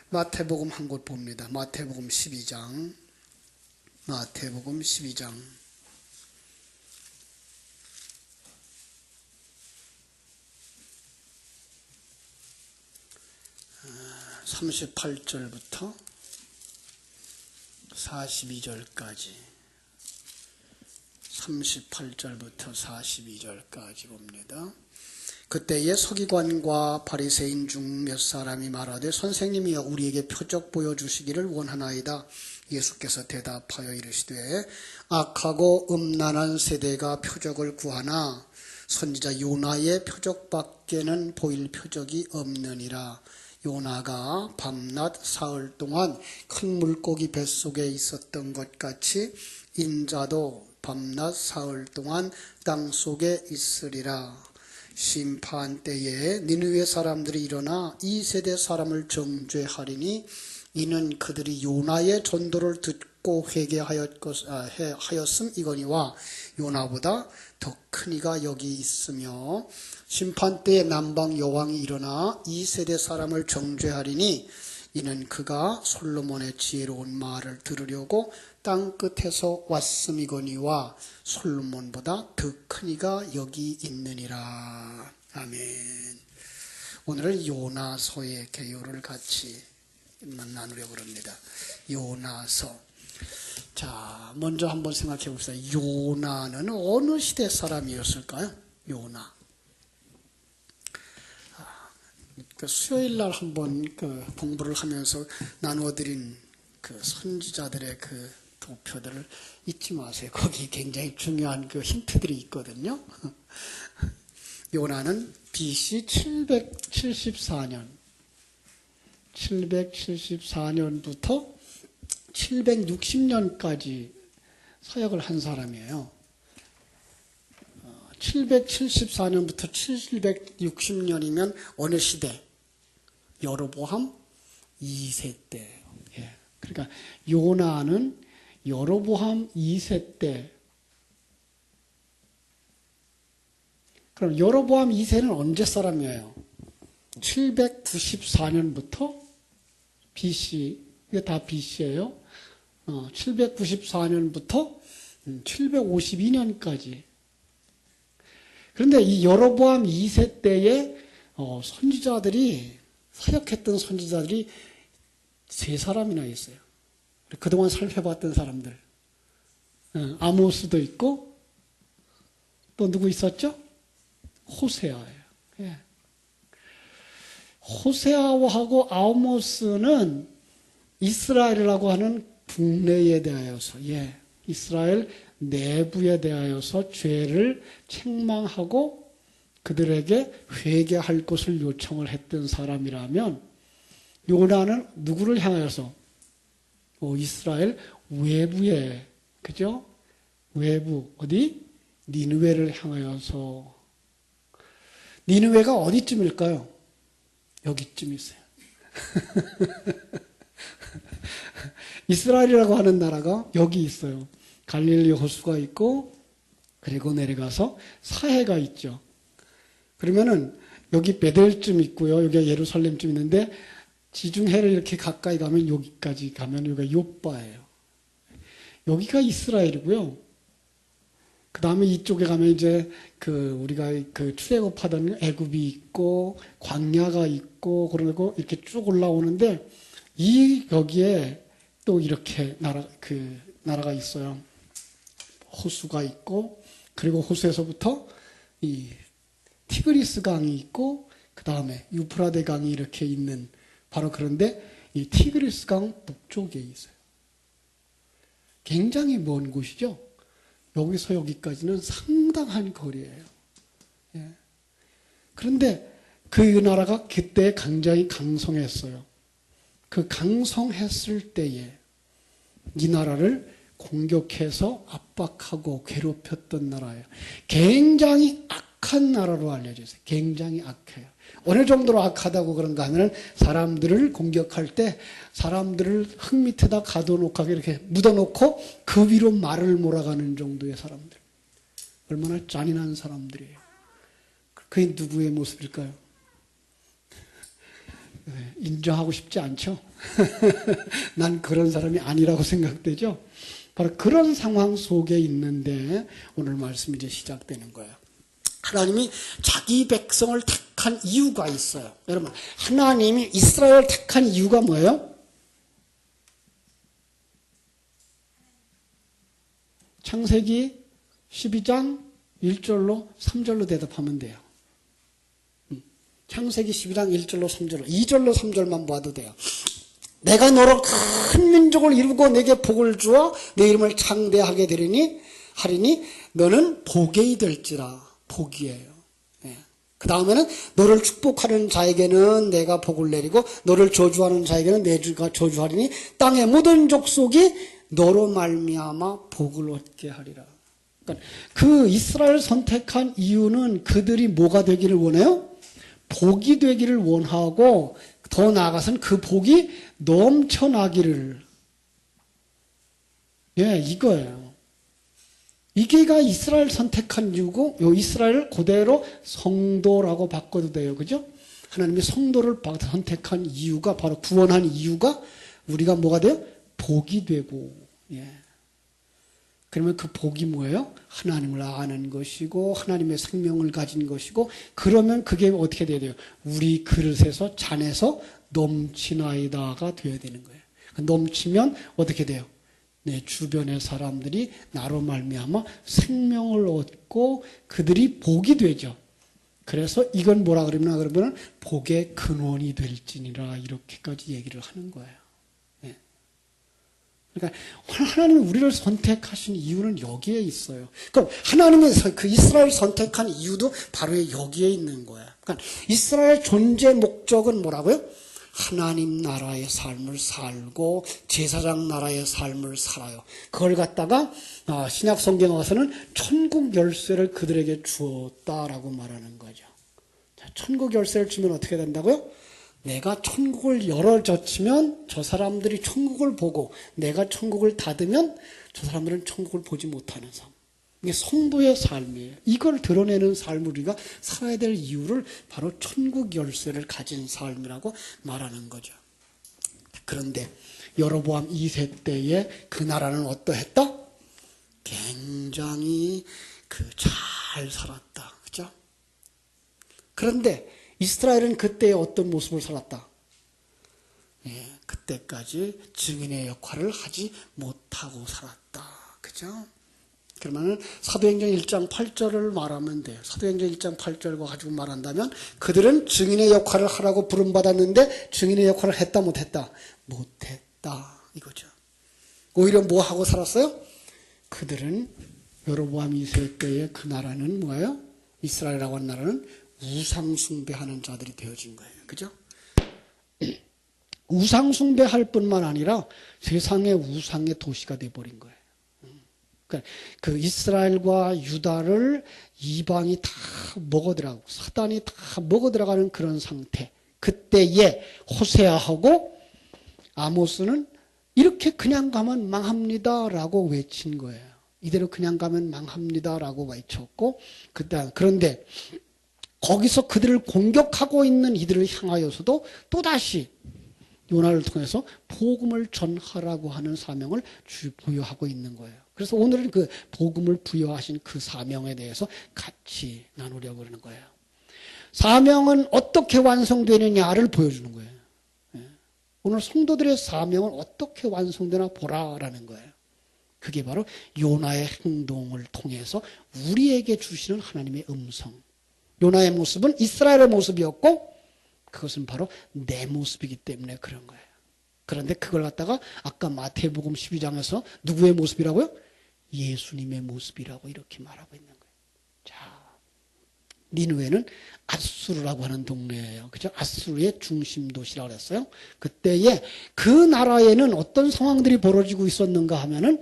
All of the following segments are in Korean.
마태복음 한 곳 봅니다. 마태복음 12장. 마태복음 12장. 38절부터 42절까지. 38절부터 42절까지 봅니다. 그때에 서기관과 바리새인 중 몇 사람이 말하되 선생님이여 우리에게 표적 보여주시기를 원하나이다. 예수께서 대답하여 이르시되 악하고 음란한 세대가 표적을 구하나 선지자 요나의 표적밖에는 보일 표적이 없느니라. 요나가 밤낮 사흘 동안 큰 물고기 뱃속에 있었던 것 같이 인자도 밤낮 사흘 동안 땅속에 있으리라. 심판 때에 니느웨 사람들이 일어나 이 세대 사람을 정죄하리니 이는 그들이 요나의 전도를 듣고 회개하였음이거니와 요나보다 더 큰 이가 여기 있으며 심판 때에 남방 여왕이 일어나 이 세대 사람을 정죄하리니 이는 그가 솔로몬의 지혜로운 말을 들으려고 땅 끝에서 왔음이거니와 솔로몬보다 더 큰 이가 여기 있느니라. 아멘. 오늘은 요나서의 개요를 같이 나누려고 합니다. 요나서. 자, 먼저 한번 생각해 봅시다. 요나는 어느 시대 사람이었을까요? 요나. 수요일 날 한번 공부를 하면서 나누어드린 선지자들의 도표들을 잊지 마세요. 거기 굉장히 중요한 힌트들이 있거든요. 요나는 BC 774년부터 760년까지 사역을 한 사람이에요. 774년부터 760년이면 어느 시대? 여로보암 2세 때예요. 예. 그러니까 요나는 여로보암 2세 때. 그럼 여로보암 2세는 언제 사람이에요? 794년부터 BC, 이게 다 BC예요. 794년부터 752년까지. 그런데 이 여로보암 2세 때에 사역했던 선지자들이 세 사람이나 있어요. 그동안 살펴봤던 사람들. 아모스도 있고 또 누구 있었죠? 호세아예요. 예. 호세아하고 아모스는 이스라엘이라고 하는 국내에 대하여서, 이스라엘 내부에 대하여서 죄를 책망하고 그들에게 회개할 것을 요청을 했던 사람이라면, 요나는 누구를 향하여서? 이스라엘 외부에, 그죠? 외부, 어디? 니느웨를 향하여서. 니느웨가 어디쯤일까요? 여기쯤 있어요. 이스라엘이라고 하는 나라가 여기 있어요. 갈릴리 호수가 있고, 그리고 내려가서 사해가 있죠. 그러면은 여기 베델쯤 있고요. 여기가 예루살렘쯤 있는데, 지중해를 이렇게 가까이 가면 여기까지 가면 여기가 요빠예요. 여기가 이스라엘이고요. 그 다음에 이쪽에 가면 이제 우리가 출애굽하던 애굽이 있고, 광야가 있고, 그러고 이렇게 쭉 올라오는데, 여기에 또 이렇게 나라가 있어요. 호수가 있고, 그리고 호수에서부터 이 티그리스 강이 있고, 그 다음에 유프라데 강이 이렇게 있는, 바로 그런데 이 티그리스 강 북쪽에 있어요. 굉장히 먼 곳이죠. 여기서 여기까지는 상당한 거리예요. 예. 그런데 그 나라가 그때 굉장히 강성했어요. 그 강성했을 때에 이 나라를 공격해서 압박하고 괴롭혔던 나라예요. 굉장히 악한 나라로 알려져 있어요. 굉장히 악해요. 어느 정도로 악하다고 그런가 하면 사람들을 공격할 때 사람들을 흙 밑에다 가둬놓고 이렇게 묻어놓고 그 위로 말을 몰아가는 정도의 사람들. 얼마나 잔인한 사람들이에요. 그게 누구의 모습일까요? 인정하고 싶지 않죠? 난 그런 사람이 아니라고 생각되죠? 바로 그런 상황 속에 있는데 오늘 말씀이 이제 시작되는 거예요. 하나님이 자기 백성을 택한 이유가 있어요. 여러분, 하나님이 이스라엘을 택한 이유가 뭐예요? 창세기 12장 1절로 3절로 대답하면 돼요. 창세기 12장 1절로 3절로 2절로 3절만 봐도 돼요. 내가 너로 큰 민족을 이루고 내게 복을 주어 내 이름을 창대하게 하리니 너는 복이 될지라. 복이에요. 그 다음에는 너를 축복하는 자에게는 내가 복을 내리고 너를 저주하는 자에게는 내가 저주하리니 땅의 모든 족속이 너로 말미암아 복을 얻게 하리라. 그러니까 그 이스라엘 선택한 이유는 그들이 뭐가 되기를 원해요? 복이 되기를 원하고 더 나아가서는 그 복이 넘쳐나기를. 이거예요. 이게가 이스라엘 선택한 이유고, 요 이스라엘을 그대로 성도라고 바꿔도 돼요. 그죠? 하나님이 성도를 선택한 이유가, 바로 구원한 이유가 우리가 뭐가 돼요? 복이 되고. 그러면 그 복이 뭐예요? 하나님을 아는 것이고 하나님의 생명을 가진 것이고, 그러면 그게 어떻게 돼야 돼요? 우리 그릇에서 잔에서 넘치나이다가 돼야 되는 거예요. 넘치면 어떻게 돼요? 내 주변의 사람들이 나로 말미암아 생명을 얻고 그들이 복이 되죠. 그래서 이건 뭐라 그러면 복의 근원이 될지니라, 이렇게까지 얘기를 하는 거예요. 그러니까 하나님이 우리를 선택하신 이유는 여기에 있어요. 그럼 하나님이 그 이스라엘 선택한 이유도 바로 여기에 있는 거예요. 그러니까 이스라엘 존재 목적은 뭐라고요? 하나님 나라의 삶을 살고 제사장 나라의 삶을 살아요. 그걸 갖다가 신약 성경에 와서는 천국 열쇠를 그들에게 주었다라고 말하는 거죠. 천국 열쇠를 주면 어떻게 된다고요? 내가 천국을 열어젖히면 저 사람들이 천국을 보고, 내가 천국을 닫으면 저 사람들은 천국을 보지 못하는 삶. 이게 성도의 삶이에요. 이걸 드러내는 삶을 우리가 살아야 될 이유를 바로 천국 열쇠를 가진 삶이라고 말하는 거죠. 그런데 여로보암 2세 때에 그 나라는 어떠했다? 굉장히 잘 살았다. 그죠? 그런데 이스라엘은 그때 어떤 모습을 살았다? 그때까지 증인의 역할을 하지 못하고 살았다. 그죠? 그러면 사도행전 1장 8절을 말하면 돼요. 사도행전 1장 8절과 가지고 말한다면 그들은 증인의 역할을 하라고 부름받았는데 증인의 역할을 했다 못했다? 못했다. 이거죠. 오히려 뭐 하고 살았어요? 그들은 여로보암 2세 때의 그 나라는 뭐예요? 이스라엘이라고 하는 나라는 우상 숭배하는 자들이 되어진 거예요. 그죠? 우상 숭배할 뿐만 아니라 세상의 우상의 도시가 되어버린 거예요. 그러니까 그 이스라엘과 유다를 이방이 다 먹어들어가고 사단이 다 먹어들어가는 그런 상태. 그때에 호세아하고 아모스는 이렇게 그냥 가면 망합니다라고 외친 거예요. 이대로 그냥 가면 망합니다라고 외쳤고, 그런데 거기서 그들을 공격하고 있는 이들을 향하여서도 또다시 요나를 통해서 복음을 전하라고 하는 사명을 부여하고 있는 거예요. 그래서 오늘은 그 복음을 부여하신 그 사명에 대해서 같이 나누려고 그러는 거예요. 사명은 어떻게 완성되느냐를 보여주는 거예요. 오늘 성도들의 사명은 어떻게 완성되나 보라라는 거예요. 그게 바로 요나의 행동을 통해서 우리에게 주시는 하나님의 음성. 요나의 모습은 이스라엘의 모습이었고 그것은 바로 내 모습이기 때문에 그런 거예요. 그런데 그걸 갖다가 아까 마태복음 12장에서 누구의 모습이라고요? 예수님의 모습이라고 이렇게 말하고 있는 거예요. 자, 니느웨는 아수르라고 하는 동네예요. 그죠? 아수르의 중심 도시라고 그랬어요. 그때에 그 나라에는 어떤 상황들이 벌어지고 있었는가 하면은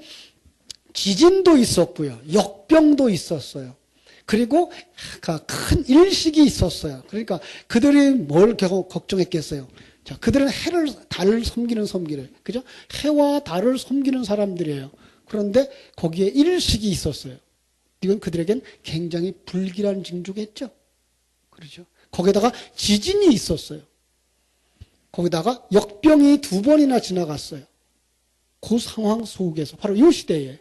지진도 있었고요. 역병도 있었어요. 그리고 큰 일식이 있었어요. 그러니까 그들이 뭘 걱정했겠어요? 자, 그들은 달을 섬기는 그죠? 해와 달을 섬기는 사람들이에요. 그런데 거기에 일식이 있었어요. 이건 그들에겐 굉장히 불길한 징조겠죠? 그렇죠? 거기에다가 지진이 있었어요. 거기다가 역병이 2번이나 지나갔어요. 그 상황 속에서 바로 이 시대에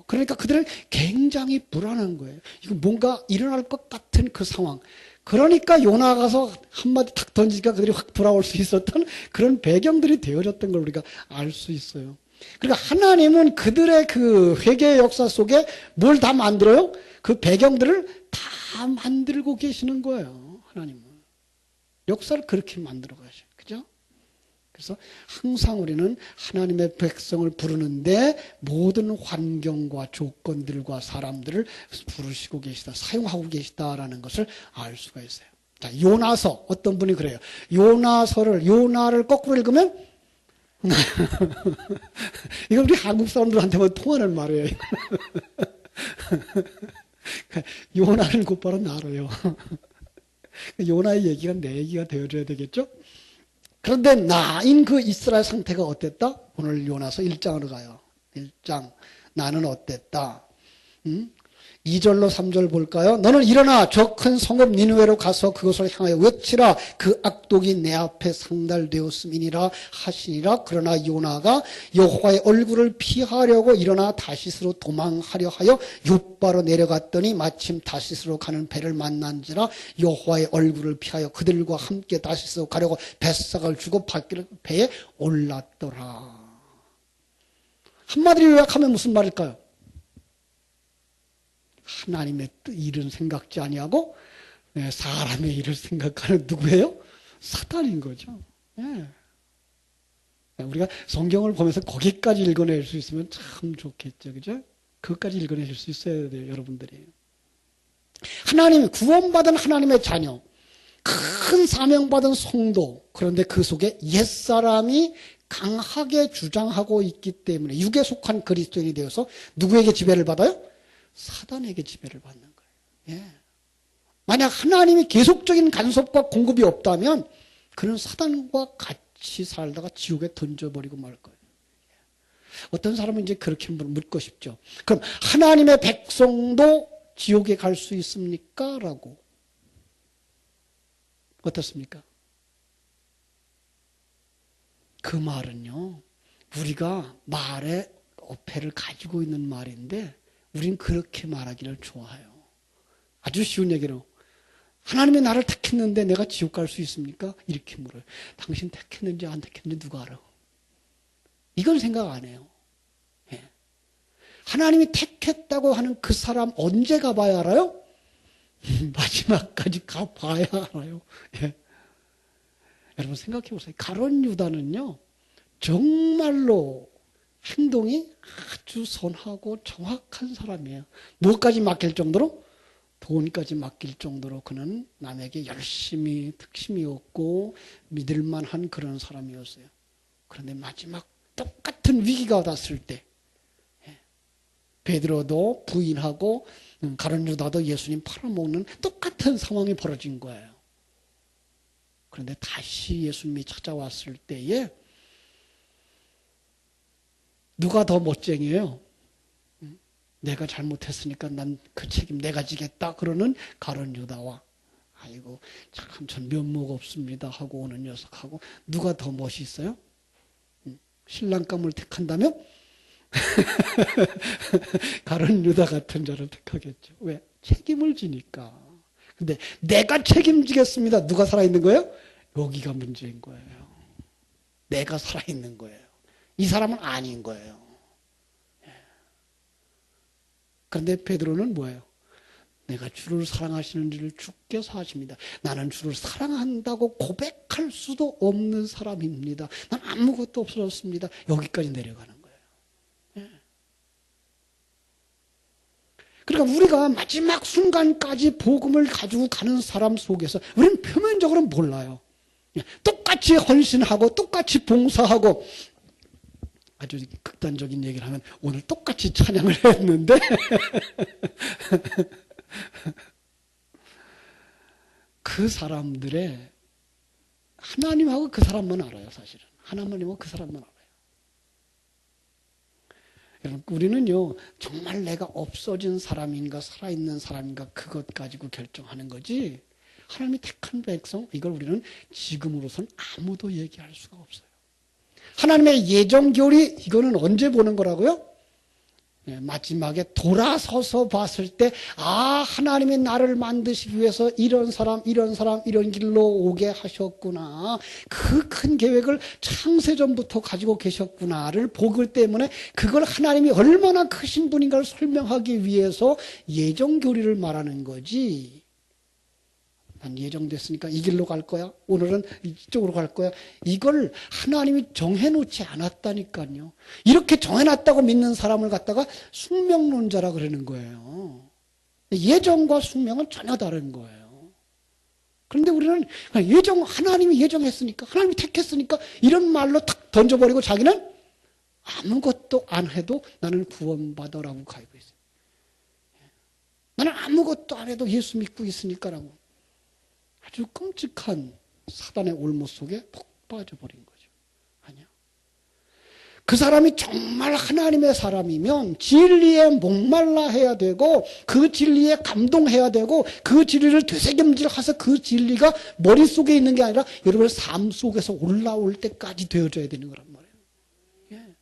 그러니까 그들은 굉장히 불안한 거예요. 이거 뭔가 일어날 것 같은 그 상황. 그러니까 요나가 가서 한마디 탁 던지니까 그들이 확 돌아올 수 있었던 그런 배경들이 되어졌던 걸 우리가 알 수 있어요. 그러니까 하나님은 그들의 그 회개의 역사 속에 뭘 다 만들어요? 그 배경들을 다 만들고 계시는 거예요. 하나님은. 역사를 그렇게 만들어 가셔요. 그죠? 그래서 항상 우리는 하나님의 백성을 부르는데 모든 환경과 조건들과 사람들을 부르시고 계시다, 사용하고 계시다라는 것을 알 수가 있어요. 자, 요나서 어떤 분이 그래요. 요나를 거꾸로 읽으면 이건 우리 한국 사람들한테만 통하는 말이에요. 요나는 곧바로 나로요. 요나의 얘기가 내 얘기가 되어줘야 되겠죠? 그런데 나인 그 이스라엘 상태가 어땠다? 오늘 요나서 1장으로 가요. 1장. 나는 어땠다? 2절로 3절 볼까요? 너는 일어나 저 큰 성읍 니느웨로 가서 그것을 향하여 외치라. 그 악독이 내 앞에 상달되었음이니라 하시니라. 그러나 요나가 여호와의 얼굴을 피하려고 일어나 다시스로 도망하려 하여 욥바로 내려갔더니 마침 다시스로 가는 배를 만난지라. 여호와의 얼굴을 피하여 그들과 함께 다시스로 가려고 뱃삭을 주고 배에 올랐더라. 한마디로 요약하면 무슨 말일까요? 하나님의 일은 생각지 아니하고 사람의 일을 생각하는 누구예요? 사탄인 거죠. 예. 우리가 성경을 보면서 거기까지 읽어낼 수 있으면 참 좋겠죠. 그죠? 그것까지 읽어내실 수 있어야 돼요, 여러분들이. 하나님, 구원받은 하나님의 자녀, 큰 사명받은 성도, 그런데 그 속에 옛사람이 강하게 주장하고 있기 때문에 육에 속한 그리스도인이 되어서 누구에게 지배를 받아요? 사단에게 지배를 받는 거예요. 예. 만약 하나님이 계속적인 간섭과 공급이 없다면 그는 사단과 같이 살다가 지옥에 던져버리고 말 거예요. 어떤 사람은 이제 그렇게 묻고 싶죠. 그럼 하나님의 백성도 지옥에 갈 수 있습니까? 라고. 어떻습니까? 그 말은요, 우리가 말의 어폐를 가지고 있는 말인데 우린 그렇게 말하기를 좋아해요. 아주 쉬운 얘기로 하나님이 나를 택했는데 내가 지옥 갈 수 있습니까? 이렇게 물어요. 당신 택했는지 안 택했는지 누가 알아? 이건 생각 안 해요. 예. 하나님이 택했다고 하는 그 사람 언제 가봐야 알아요? 마지막까지 가봐야 알아요. 예. 여러분 생각해 보세요. 가룟 유다는요, 정말로 행동이 아주 선하고 정확한 사람이에요. 무엇까지 맡길 정도로? 돈까지 맡길 정도로 그는 남에게 열심히 특심이었고 믿을만한 그런 사람이었어요. 그런데 마지막 똑같은 위기가 왔을 때 베드로도 부인하고 가룟 유다도 예수님 팔아먹는 똑같은 상황이 벌어진 거예요. 그런데 다시 예수님이 찾아왔을 때에 누가 더 멋쟁이에요? 내가 잘못했으니까 난 그 책임 내가 지겠다 그러는 가룟 유다와 아이고 참 전 면목 없습니다 하고 오는 녀석하고 누가 더 멋있어요? 신랑감을 택한다면 가룟 유다 같은 자를 택하겠죠. 왜? 책임을 지니까. 근데 내가 책임지겠습니다. 누가 살아있는 거예요? 여기가 문제인 거예요. 내가 살아있는 거예요. 이 사람은 아닌 거예요. 그런데 베드로는 뭐예요? 내가 주를 사랑하시는 줄을 주께서 아십니다. 나는 주를 사랑한다고 고백할 수도 없는 사람입니다. 난 아무것도 없어졌습니다. 여기까지 내려가는 거예요. 예. 그러니까 우리가 마지막 순간까지 복음을 가지고 가는 사람 속에서 우리는 표면적으로 몰라요. 똑같이 헌신하고 똑같이 봉사하고 아주 극단적인 얘기를 하면 오늘 똑같이 찬양을 했는데 그 사람들의 하나님하고 그 사람만 알아요. 사실은 하나님하고 그 사람만 알아요. 여러분 우리는요 정말 내가 없어진 사람인가 살아있는 사람인가 그것 가지고 결정하는 거지 하나님이 택한 백성, 이걸 우리는 지금으로선 아무도 얘기할 수가 없어요. 하나님의 예정교리, 이거는 언제 보는 거라고요? 네, 마지막에 돌아서서 봤을 때, 하나님이 나를 만드시기 위해서 이런 사람, 이런 길로 오게 하셨구나. 그 큰 계획을 창세전부터 가지고 계셨구나를 보기 때문에 그걸 하나님이 얼마나 크신 분인가를 설명하기 위해서 예정교리를 말하는 거지. 난 예정됐으니까 이 길로 갈 거야. 오늘은 이쪽으로 갈 거야. 이걸 하나님이 정해놓지 않았다니까요. 이렇게 정해놨다고 믿는 사람을 갖다가 숙명론자라 그러는 거예요. 예정과 숙명은 전혀 다른 거예요. 그런데 우리는 하나님이 예정했으니까, 하나님이 택했으니까 이런 말로 탁 던져버리고 자기는 아무것도 안 해도 나는 구원받아라고 가입해 있어요. 나는 아무것도 안 해도 예수 믿고 있으니까라고. 아주 끔찍한 사단의 올무 속에 푹 빠져버린 거죠. 아니야. 그 사람이 정말 하나님의 사람이면 진리에 목말라 해야 되고 그 진리에 감동해야 되고 그 진리를 되새김질해서 그 진리가 머릿속에 있는 게 아니라 여러분의 삶 속에서 올라올 때까지 되어져야 되는 거란 말이에요. 예.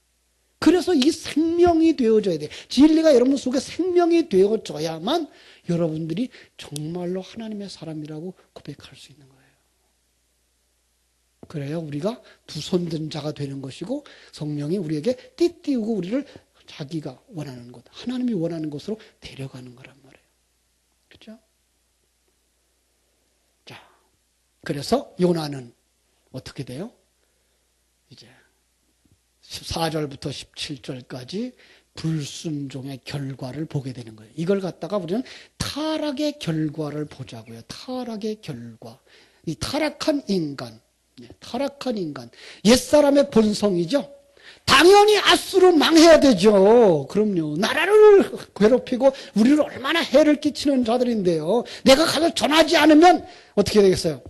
그래서 이 생명이 되어져야 돼요. 진리가 여러분 속에 생명이 되어져야만 여러분들이 정말로 하나님의 사람이라고 고백할 수 있는 거예요. 그래야 우리가 두 손 든 자가 되는 것이고 성령이 우리에게 띠띠우고 우리를 자기가 원하는 곳, 하나님이 원하는 곳으로 데려가는 거란 말이에요. 그렇죠? 자, 그래서 요나는 어떻게 돼요? 이제 14절부터 17절까지 불순종의 결과를 보게 되는 거예요. 이걸 갖다가 우리는 타락의 결과를 보자고요. 타락의 결과. 이 타락한 인간, 옛사람의 본성이죠. 당연히 아수로 망해야 되죠. 그럼요. 나라를 괴롭히고 우리를 얼마나 해를 끼치는 자들인데요. 내가 가서 전하지 않으면 어떻게 되겠어요?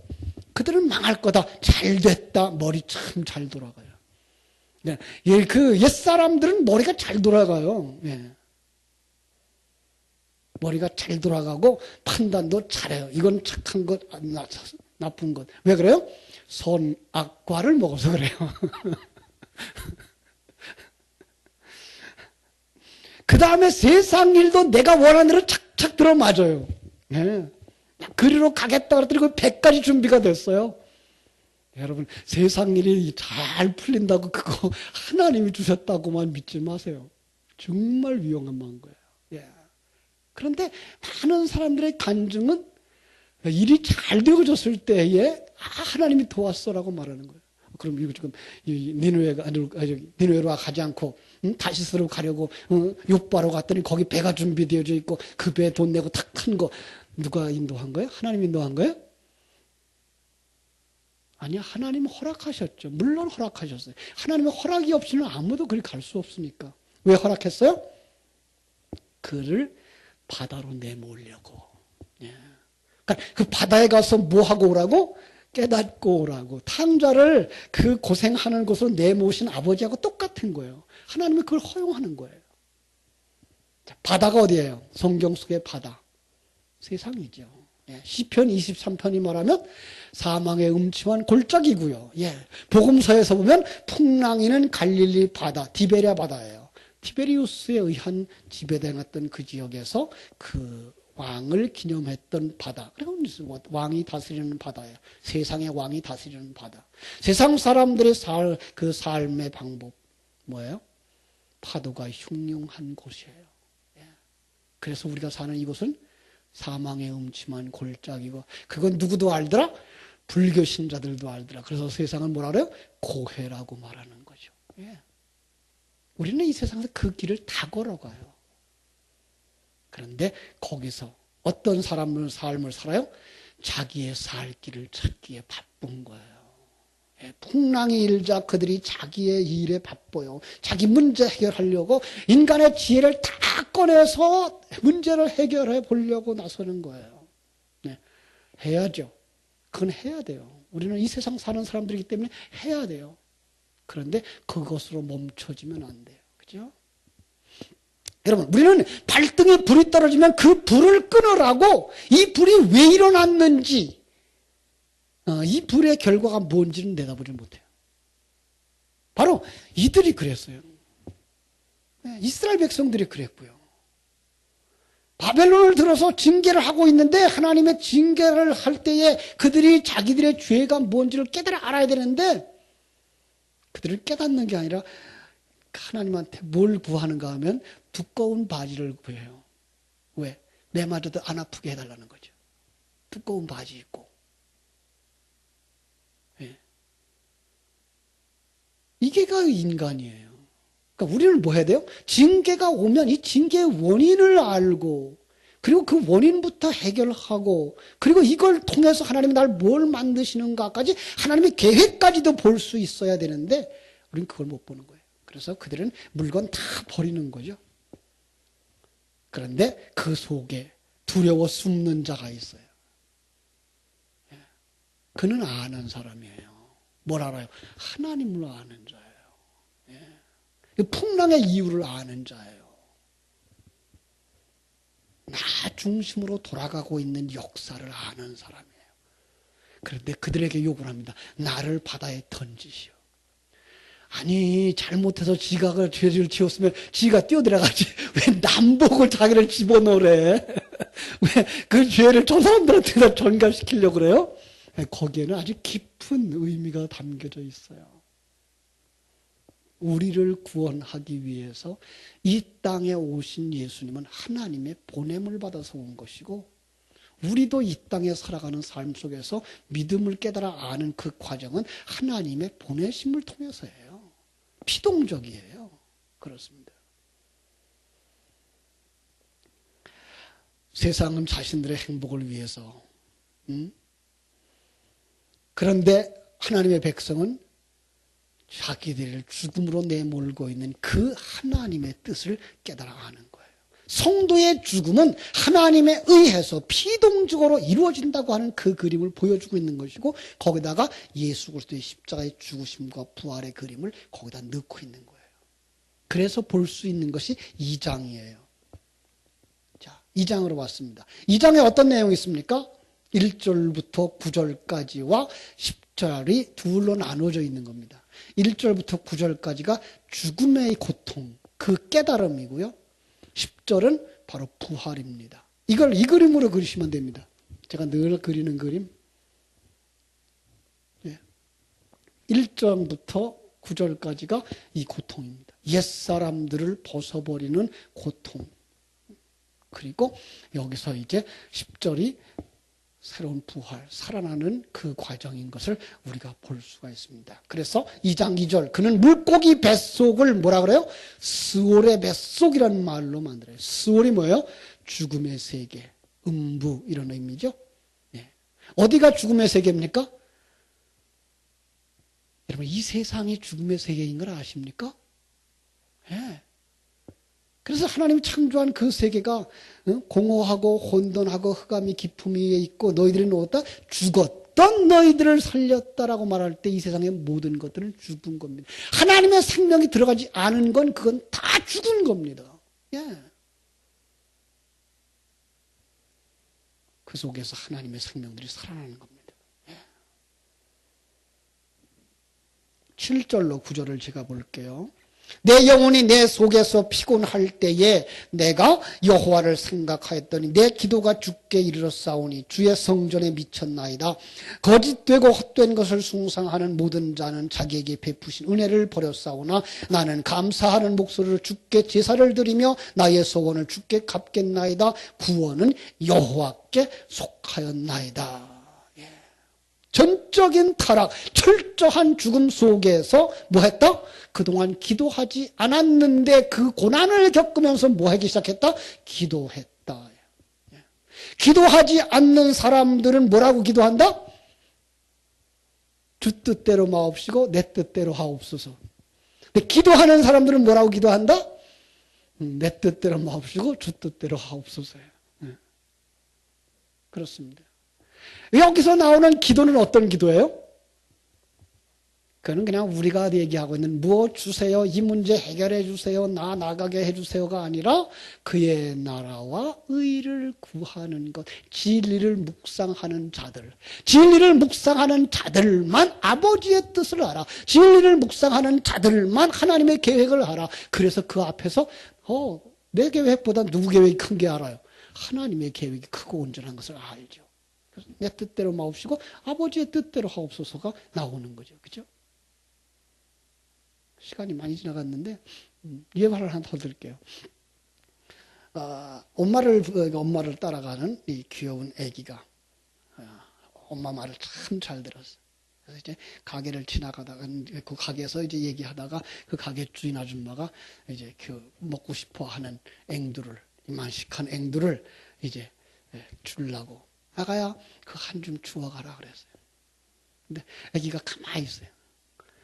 그들은 망할 거다. 잘 됐다. 머리 참 잘 돌아가요. 네. 그 옛사람들은 머리가 잘 돌아가요. 네. 머리가 잘 돌아가고 판단도 잘해요. 이건 착한 것, 나쁜 것. 왜 그래요? 선악과를 먹어서 그래요. 그 다음에 세상 일도 내가 원하는 대로 착착 들어맞아요. 네. 그리로 가겠다 그랬더니 그 100가지 준비가 됐어요. 여러분, 세상 일이 잘 풀린다고 그거 하나님이 주셨다고만 믿지 마세요. 정말 위험한 거예요. 예. 그런데 많은 사람들의 간증은 일이 잘 되어졌을 때에 하나님이 도왔어라고 말하는 거예요. 그럼 이거 지금 니느웨로 가지 않고 다시스로 가려고 욥바로 갔더니 거기 배가 준비되어져 있고 그 배에 돈 내고 탁 탄 거 누가 인도한 거예요? 하나님이 인도한 거예요? 아니, 하나님 허락하셨죠. 물론 허락하셨어요. 하나님의 허락이 없이는 아무도 그리 갈 수 없으니까. 왜 허락했어요? 그를 바다로 내몰려고. 예. 그러니까 그 바다에 가서 뭐 하고 오라고? 깨닫고 오라고. 탕자를 그 고생하는 곳으로 내모신 아버지하고 똑같은 거예요. 하나님이 그걸 허용하는 거예요. 자, 바다가 어디예요? 성경 속의 바다. 세상이죠. 예, 시편 23편이 말하면 사망의 음침한 골짜기고요. 예, 복음서에서 보면 풍랑이는 갈릴리 바다, 디베랴 바다예요. 티베리우스에 의한 지배당했던 그 지역에서 그 왕을 기념했던 바다. 그리고 왕이 다스리는 바다예요. 세상의 왕이 다스리는 바다. 세상 사람들의 그 삶의 방법 뭐예요? 파도가 흉흉한 곳이에요. 예. 그래서 우리가 사는 이곳은 사망의 음침한 골짜기고, 그건 누구도 알더라? 불교 신자들도 알더라. 그래서 세상을 뭐라 그래요? 고해라고 말하는 거죠. 예. 우리는 이 세상에서 그 길을 다 걸어가요. 그런데 거기서 어떤 삶을 살아요? 자기의 살 길을 찾기에 바쁜 거예요. 예, 풍랑이 일자 그들이 자기의 일에 바빠요. 자기 문제 해결하려고 인간의 지혜를 다 꺼내서 문제를 해결해 보려고 나서는 거예요. 네, 해야죠. 그건 해야 돼요. 우리는 이 세상 사는 사람들이기 때문에 해야 돼요. 그런데 그것으로 멈춰지면 안 돼요. 그죠? 여러분, 우리는 발등에 불이 떨어지면 그 불을 끊으라고 이 불이 왜 일어났는지, 이 불의 결과가 뭔지는 내다보지 못해요. 바로 이들이 그랬어요. 이스라엘 백성들이 그랬고요. 바벨론을 들어서 징계를 하고 있는데 하나님의 징계를 할 때에 그들이 자기들의 죄가 뭔지를 깨달아 알아야 되는데 그들을 깨닫는 게 아니라 하나님한테 뭘 구하는가 하면 두꺼운 바지를 구해요. 왜? 매 맞아도 안 아프게 해달라는 거죠. 두꺼운 바지 입고. 예. 이게가 인간이에요. 그러니까 우리는 뭐 해야 돼요? 징계가 오면 이 징계의 원인을 알고 그리고 그 원인부터 해결하고 그리고 이걸 통해서 하나님이 날 뭘 만드시는가까지 하나님의 계획까지도 볼 수 있어야 되는데 우리는 그걸 못 보는 거예요. 그래서 그들은 물건 다 버리는 거죠. 그런데 그 속에 두려워 숨는 자가 있어요. 그는 아는 사람이에요. 뭘 알아요? 하나님을 아는 자예요. 풍랑의 이유를 아는 자예요. 나 중심으로 돌아가고 있는 역사를 아는 사람이에요. 그런데 그들에게 요구를 합니다. 나를 바다에 던지시오. 아니 잘못해서 지가 죄를 지었으면 지가 뛰어들어가지 왜 남 보고 자기를 집어넣으래. 왜 그 죄를 저 사람들한테 전가시키려고 그래요? 거기에는 아주 깊은 의미가 담겨져 있어요. 우리를 구원하기 위해서 이 땅에 오신 예수님은 하나님의 보냄을 받아서 온 것이고 우리도 이 땅에 살아가는 삶 속에서 믿음을 깨달아 아는 그 과정은 하나님의 보내심을 통해서예요. 피동적이에요. 그렇습니다. 세상은 자신들의 행복을 위해서 그런데 하나님의 백성은 자기들을 죽음으로 내몰고 있는 그 하나님의 뜻을 깨달아 아는 거예요. 성도의 죽음은 하나님에 의해서 피동적으로 이루어진다고 하는 그 그림을 보여주고 있는 것이고 거기다가 예수 그리스도의 십자가의 죽으심과 부활의 그림을 거기다 넣고 있는 거예요. 그래서 볼 수 있는 것이 2장이에요. 자, 2장으로 왔습니다. 2장에 어떤 내용이 있습니까? 1절부터 9절까지와 10절이 둘로 나눠져 있는 겁니다. 1절부터 9절까지가 죽음의 고통, 그 깨달음이고요. 10절은 바로 부활입니다. 이걸 이 그림으로 그리시면 됩니다. 제가 늘 그리는 그림. 1절부터 9절까지가 이 고통입니다. 옛사람들을 벗어버리는 고통. 그리고 여기서 이제 10절이 새로운 부활, 살아나는 그 과정인 것을 우리가 볼 수가 있습니다. 그래서 2장 2절, 그는 물고기 뱃속을 뭐라 그래요? 스올의 뱃속이라는 말로 만들어요. 스올이 뭐예요? 죽음의 세계, 음부 이런 의미죠. 네. 어디가 죽음의 세계입니까? 여러분 이 세상이 죽음의 세계인 걸 아십니까? 네. 그래서 하나님이 창조한 그 세계가 공허하고 혼돈하고 흑암이 깊음 위에 있고 너희들이 누웠다 죽었던 너희들을 살렸다라고 말할 때 이 세상의 모든 것들은 죽은 겁니다. 하나님의 생명이 들어가지 않은 건 그건 다 죽은 겁니다. 예. 그 속에서 하나님의 생명들이 살아나는 겁니다. 예. 7절로 9절을 제가 볼게요. 내 영혼이 내 속에서 피곤할 때에 내가 여호와를 생각하였더니 내 기도가 주께 이르렀사오니 주의 성전에 미쳤나이다. 거짓되고 헛된 것을 숭상하는 모든 자는 자기에게 베푸신 은혜를 버렸사오나 나는 감사하는 목소리로 주께 제사를 드리며 나의 소원을 주께 갚겠나이다. 구원은 여호와께 속하였나이다. 전적인 타락, 철저한 죽음 속에서 뭐 했다? 그동안 기도하지 않았는데 그 고난을 겪으면서 뭐 하기 시작했다? 기도했다. 기도하지 않는 사람들은 뭐라고 기도한다? 주 뜻대로 마옵시고 내 뜻대로 하옵소서. 근데 기도하는 사람들은 뭐라고 기도한다? 내 뜻대로 마옵시고 주 뜻대로 하옵소서예요. 그렇습니다. 여기서 나오는 기도는 어떤 기도예요? 그거는 그냥 우리가 얘기하고 있는 무엇 주세요, 이 문제 해결해 주세요, 나 나가게 해주세요가 아니라 그의 나라와 의를 구하는 것, 진리를 묵상하는 자들, 진리를 묵상하는 자들만 아버지의 뜻을 알아. 진리를 묵상하는 자들만 하나님의 계획을 알아. 그래서 그 앞에서 내 계획보다 누구 계획이 큰 게 알아요. 하나님의 계획이 크고 온전한 것을 알죠. 그래서 내 뜻대로 마옵시고 아버지의 뜻대로 하옵소서가 나오는 거죠. 그죠? 시간이 많이 지나갔는데 예화를 하나 더 드릴게요. 엄마를 따라가는 이 귀여운 아기가 엄마 말을 참 잘 들었어요. 그래서 이제 가게를 지나가다가 그 가게에서 이제 얘기하다가 그 가게 주인 아줌마가 이제 그 먹고 싶어하는 앵두를, 이만식한 앵두를 이제 주려고, 아가야 그 한 줌 주워가라 그랬어요. 근데 아기가 가만히 있어요.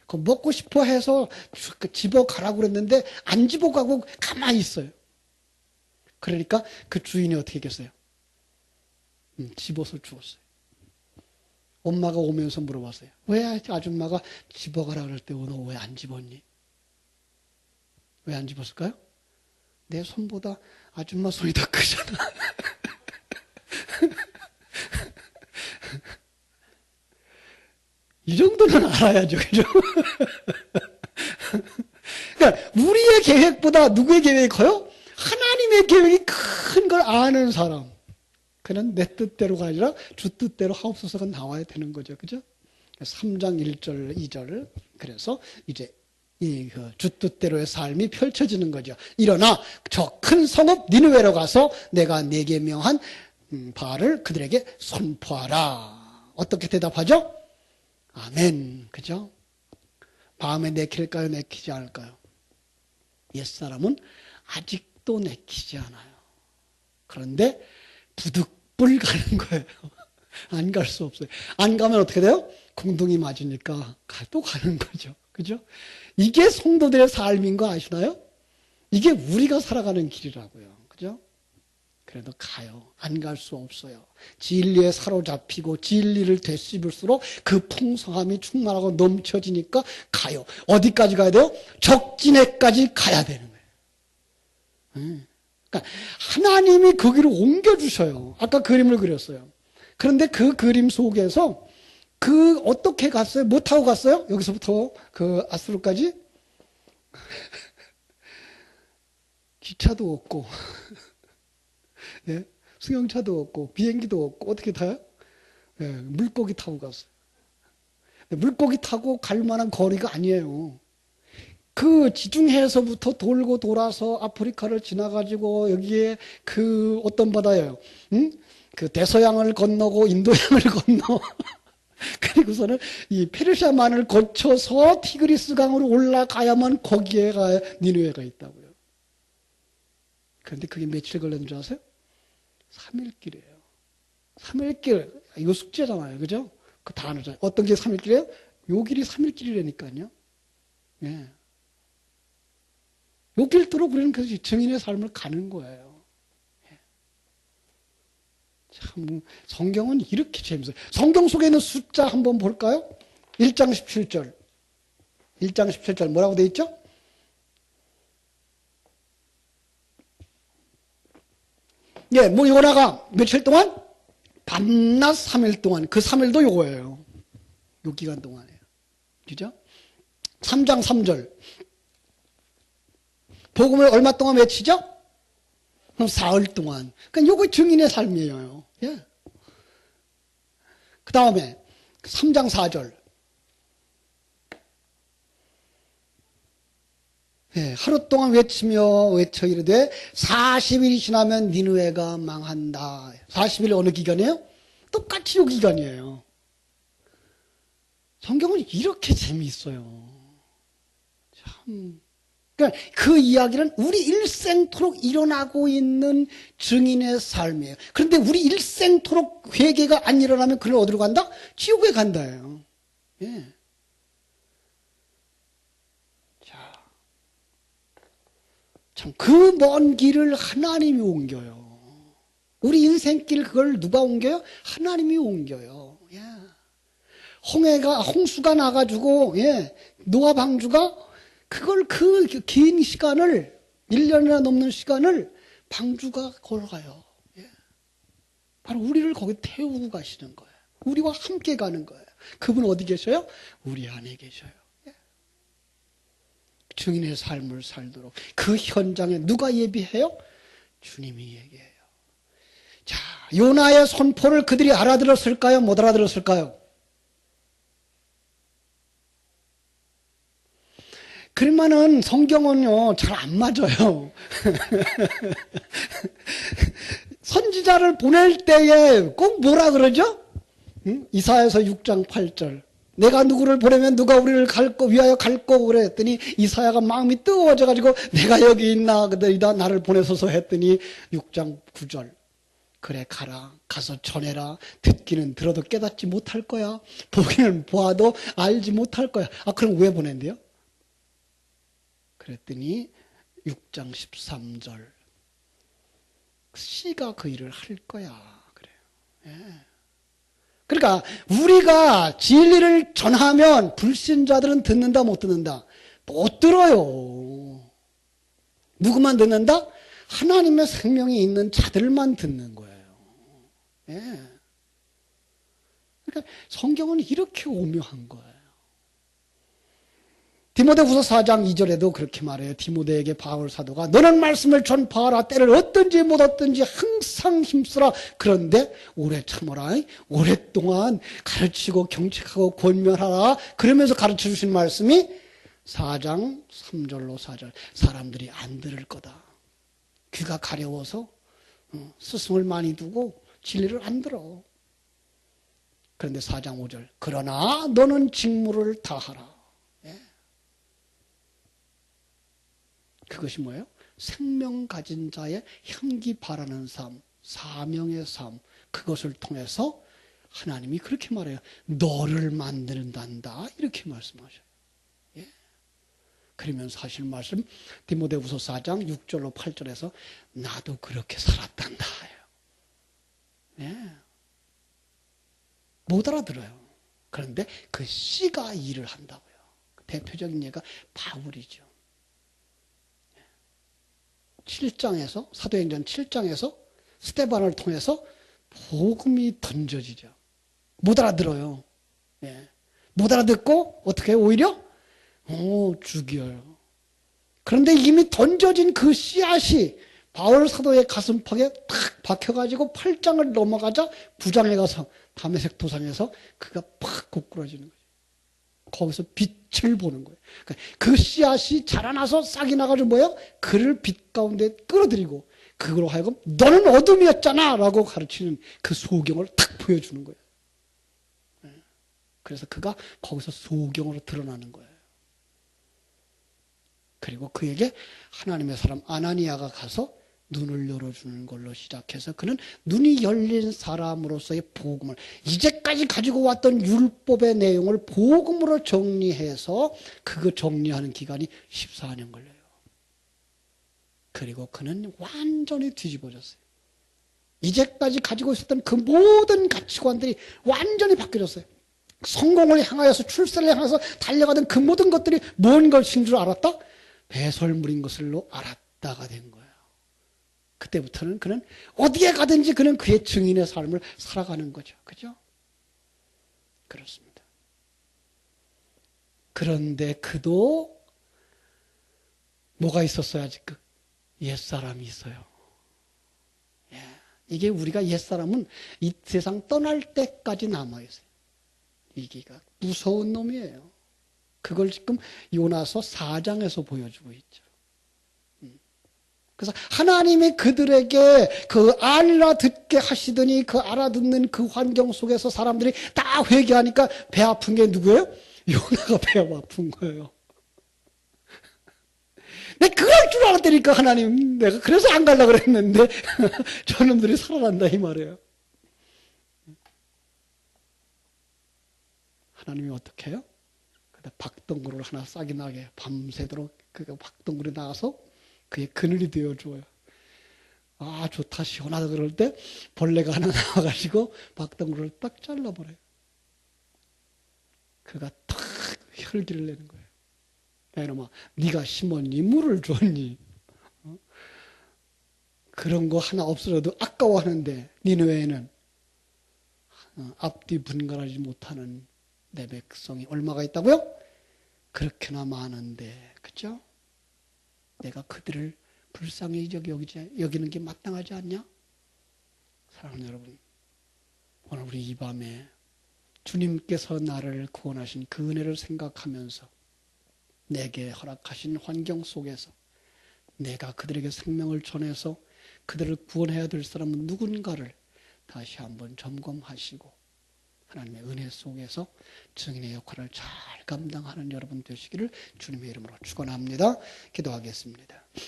그 먹고 싶어 해서 집어가라고 그랬는데 안 집어가고 가만히 있어요. 그러니까 그 주인이 어떻게 했겠어요? 집어서 주었어요. 엄마가 오면서 물어봤어요. 왜 아줌마가 집어가라 그럴 때 너 왜 안 집었니? 왜 안 집었을까요? 내 손보다 아줌마 손이 더 크잖아. 이 정도는 알아야죠. 그죠? 그러니까 우리의 계획보다 누구의 계획이 커요? 하나님의 계획이 큰 걸 아는 사람. 그는 내 뜻대로가 아니라 주 뜻대로 하옵소서가 나와야 되는 거죠. 그죠? 3장 1절, 2절. 그래서 이제 주 뜻대로의 삶이 펼쳐지는 거죠. 일어나 저 큰 성읍 니느웨로 가서 내가 네게 명한 바를 그들에게 선포하라. 어떻게 대답하죠? 아멘. 그죠? 마음에 내킬까요? 내키지 않을까요? 옛사람은 아직도 내키지 않아요. 그런데 부득불 가는 거예요. 안 갈 수 없어요. 안 가면 어떻게 돼요? 공둥이 맞으니까 또 가는 거죠. 그죠? 이게 성도들의 삶인 거 아시나요? 이게 우리가 살아가는 길이라고요. 그죠? 그래도 가요. 안 갈 수 없어요. 진리에 사로잡히고 진리를 되씹을수록 그 풍성함이 충만하고 넘쳐지니까 가요. 어디까지 가야 돼요? 적진에까지 가야 되는 거예요. 그러니까 하나님이 거기로 옮겨주셔요. 아까 그림을 그렸어요. 그런데 그 그림 속에서 어떻게 갔어요? 뭐 타고 갔어요? 여기서부터 그 아스루까지? 기차도 없고 예? 승용차도 없고 비행기도 없고 어떻게 타요? 예, 물고기 타고 갔어요. 물고기 타고 갈 만한 거리가 아니에요. 그 지중해에서부터 돌고 돌아서 아프리카를 지나가지고 여기에 그 어떤 바다예요? 그 대서양을 건너고 인도양을 건너 그리고서는 이 페르시아만을 거쳐서 티그리스 강으로 올라가야만 거기에 니느웨가 있다고요. 그런데 그게 며칠 걸렸는 줄 아세요? 3일길이에요. 3일길. 이거 숙제잖아요. 그죠? 그 단어잖아요. 어떤 게 3일길이에요? 요 길이 3일길이라니까요. 예. 요 길도록 우리는 그 증인의 삶을 가는 거예요. 예. 참, 성경은 이렇게 재밌어요. 성경 속에 있는 숫자 한번 볼까요? 1장 17절. 1장 17절 뭐라고 되어 있죠? 예, 뭐 요나가 며칠 동안? 밤낮 3일 동안. 그 3일도 요거예요. 요 기간 동안이에요. 그죠? 3장 3절. 복음을 얼마 동안 외치죠? 그럼 사흘 동안. 그러니까 요거 증인의 삶이에요. 예. 그 다음에 3장 4절. 예, 하루 동안 외쳐 이르되 40일이 지나면 니느웨가 망한다. 40일 어느 기간이에요? 똑같이 요 기간이에요. 성경은 이렇게 재미있어요. 참. 그러니까 그 이야기는 우리 일생토록 일어나고 있는 증인의 삶이에요. 그런데 우리 일생토록 회개가 안 일어나면 그는 어디로 간다? 지옥에 간다예요. 예. 참, 그 먼 길을 하나님이 옮겨요. 우리 인생길 그걸 누가 옮겨요? 하나님이 옮겨요. 예. 홍수가 나가지고, 예, 노아 방주가 그걸 그 긴 시간을, 1년이나 넘는 시간을 방주가 걸어가요. 예. 바로 우리를 거기 태우고 가시는 거예요. 우리와 함께 가는 거예요. 그분 어디 계셔요? 우리 안에 계셔요. 예. 증인의 삶을 살도록 그 현장에 누가 예비해요? 주님이 얘기해요. 자, 요나의 선포를 그들이 알아들었을까요? 못 알아들었을까요? 그러면은 성경은요, 잘 안 맞아요. 선지자를 보낼 때에 꼭 뭐라 그러죠? 응? 이사야서 6장 8절. 내가 누구를 보내면 누가 우리를 위하여 갈 거고 그랬더니 이사야가 마음이 뜨거워져가지고 내가 여기 있나 그들이다 나를 보내소서 했더니 6장 9절. 그래 가라 가서 전해라 듣기는 들어도 깨닫지 못할 거야 보기는 보아도 알지 못할 거야. 아 그럼 왜 보낸대요? 그랬더니 6장 13절 씨가 그 일을 할 거야 그래요. 예. 그러니까 우리가 진리를 전하면 불신자들은 듣는다 못 듣는다? 못 들어요. 누구만 듣는다? 하나님의 생명이 있는 자들만 듣는 거예요. 예. 그러니까 성경은 이렇게 오묘한 거예요. 디모데후서 4장 2절에도 그렇게 말해요. 디모데에게 바울 사도가 너는 말씀을 전파하라. 때를 얻든지 못 얻든지 항상 힘쓰라. 그런데 오래 참아라. 오랫동안 가르치고 경책하고 권면하라. 그러면서 가르쳐 주신 말씀이 4장 3절로 4절. 사람들이 안 들을 거다. 귀가 가려워서 스승을 많이 두고 진리를 안 들어. 그런데 4장 5절. 그러나 너는 직무를 다하라. 그것이 뭐예요? 생명 가진 자의 향기 바라는 삶, 사명의 삶, 그것을 통해서 하나님이 그렇게 말해요. 너를 만드는단다. 이렇게 말씀하셔요. 예. 그러면 사실 말씀 디모데후서 4장 6절로 8절에서 나도 그렇게 살았단다. 예. 못 알아들어요. 그런데 그 씨가 일을 한다고요. 대표적인 예가 바울이죠. 7장에서 사도행전 7장에서 스데반을 통해서 복음이 던져지죠. 못 알아들어요. 예. 못 알아듣고 어떻게 해요? 오히려 죽여요. 그런데 이미 던져진 그 씨앗이 바울 사도의 가슴팍에 탁 박혀가지고 8장을 넘어가자 9장에 가서 다메섹 도상에서 그가 팍 고꾸라지는 거예요. 거기서 빛을 보는 거예요. 그 씨앗이 자라나서 싹이 나가지고 뭐예요? 그를 빛 가운데 끌어들이고 그걸로 하여금 너는 어둠이었잖아 라고 가르치는 그 소경을 탁 보여주는 거예요. 그래서 그가 거기서 소경으로 드러나는 거예요. 그리고 그에게 하나님의 사람 아나니아가 가서 눈을 열어주는 걸로 시작해서 그는 눈이 열린 사람으로서의 복음을 이제까지 가지고 왔던 율법의 내용을 복음으로 정리해서 그거 정리하는 기간이 14년 걸려요. 그리고 그는 완전히 뒤집어졌어요. 이제까지 가지고 있었던 그 모든 가치관들이 완전히 바뀌어졌어요. 성공을 향하여서 출세를 향해서 달려가던 그 모든 것들이 뭔 것인 줄 알았다? 배설물인 것을로 알았다가 된 거예요. 그때부터는 그는 어디에 가든지 그는 그의 증인의 삶을 살아가는 거죠. 그죠? 그렇습니다. 그런데 그도 뭐가 있었어요, 아직? 옛사람이 있어요. 예. 이게 우리가 옛사람은 이 세상 떠날 때까지 남아있어요. 이게가 무서운 놈이에요. 그걸 지금 요나서 4장에서 보여주고 있죠. 그래서 하나님이 그들에게 그 알아듣게 하시더니 그 알아듣는 그 환경 속에서 사람들이 다 회개하니까 배 아픈 게 누구예요? 요나가 배 아픈 거예요. 내가 그럴 줄 알았다니까 하나님. 내가 그래서 안 가려고 그랬는데 저놈들이 살아난다 이 말이에요. 하나님이 어떻게 해요? 박덩굴을 하나 싹이 나게 밤새도록 그 박덩굴이 나와서 그의 그늘이 되어줘요. 아 좋다 시원하다 그럴 때 벌레가 하나 나와가지고 박덩굴을 딱 잘라버려요. 그가 탁 혈기를 내는 거예요. 야 이놈아, 네가 심었니? 물을 줬니? 그런 거 하나 없어도 아까워하는데 니느웨에는 앞뒤 분간하지 못하는 내 백성이 얼마가 있다고요? 그렇게나 많은데, 그죠? 내가 그들을 불쌍히 여기는 게 마땅하지 않냐? 사랑하는 여러분, 오늘 우리 이 밤에 주님께서 나를 구원하신 그 은혜를 생각하면서 내게 허락하신 환경 속에서 내가 그들에게 생명을 전해서 그들을 구원해야 될 사람은 누군가를 다시 한번 점검하시고 하나님의 은혜 속에서 증인의 역할을 잘 감당하는 여러분 되시기를 주님의 이름으로 축원합니다. 기도하겠습니다.